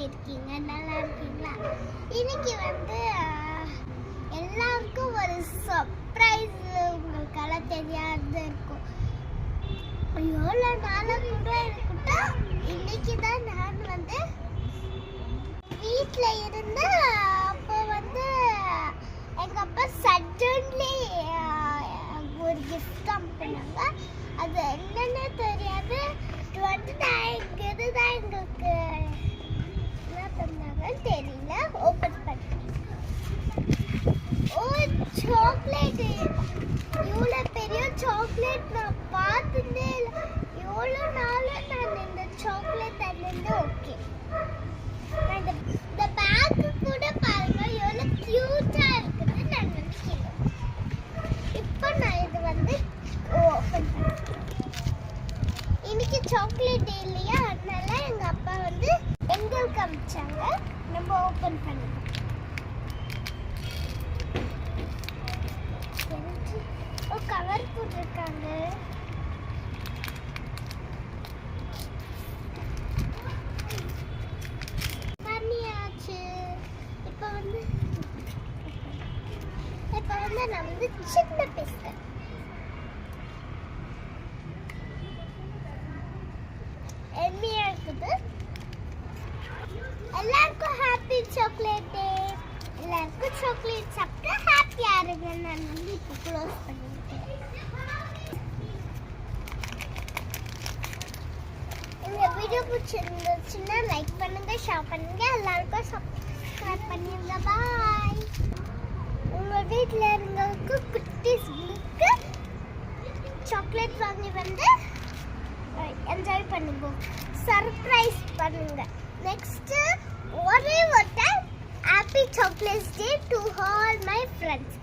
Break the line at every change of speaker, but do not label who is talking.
எப்படி இருக்கீங்க? நல்லா இருக்கீங்களா? இன்னைக்கு எல்லாருக்கும் ஒரு சர்ப்ரைஸ் உங்களுக்கெல்லாம் தெரியாது இருக்கும். எவ்வளோ நாளாக கூட இருக்கட்டும், இன்னைக்கு தான் நான் வீட்டில் இருந்தேன். அப்போ எங்கள் அப்பா சடன்லி ஒரு கிஃப்ட் பண்ணாங்க. அது என்னன்னு தெரியாது. 29 இதுதான் எங்களுக்கு என்ன பண்ணாங்கன்னு தெரியல. ஓப்பன் பண்ணி சாக்லேட், இவ்வளோ பெரிய சாக்லேட் நான் பார்த்ததே இல்லை. எவ்வளோ நாள் நான் இந்த சாக்லேட் அருந்து ஓகே. இந்த பேக்கு கூட பாருங்க எவ்வளோ க்யூட்டாக இருக்குதுன்னு நான் நினைக்கிறேன். இப்போ நான் இது ஓப்பன் பண்ணேன். இன்னைக்கு சாக்லேட் டே இல்லையா, அதனால எங்கள் அப்பா எங்களுக்கு அமிச்சாங்க. நம்ம ஓப்பன் பண்ணிக்கலாம். கவர் போட்டிருக்காங்க. பண்ணியாச்சு. இப்போ நான் சின்ன பிஸ்கட் எம்மியா இருக்குது. எல்லாருக்கும் ஹாப்பி சாக்லேட் டே. எல்லாருக்கும் சாக்லேட் சாப்பிட்டு ஹாப்பியா இருங்க. நான் இப்போ க்ளோஸ் பண்ணிருக்கேன். இந்த வீடியோ பிடிச்சிருந்துச்சுன்னா லைக் பண்ணுங்க, ஷேர் பண்ணுங்க, எல்லாருக்கும் சப்ஸ்கிரைப் பண்ணிருங்க. பாய். உங்க வீட்டில் இருந்தவங்களுக்கு குட்டீஸ்களுக்கு சாக்லேட் வாங்கி என்ஜாய் பண்ணுங்க, சர்ப்ரைஸ் பண்ணுங்க. நெக்ஸ்ட் ஒரே ஒரு time happy chocolate day to all my friends.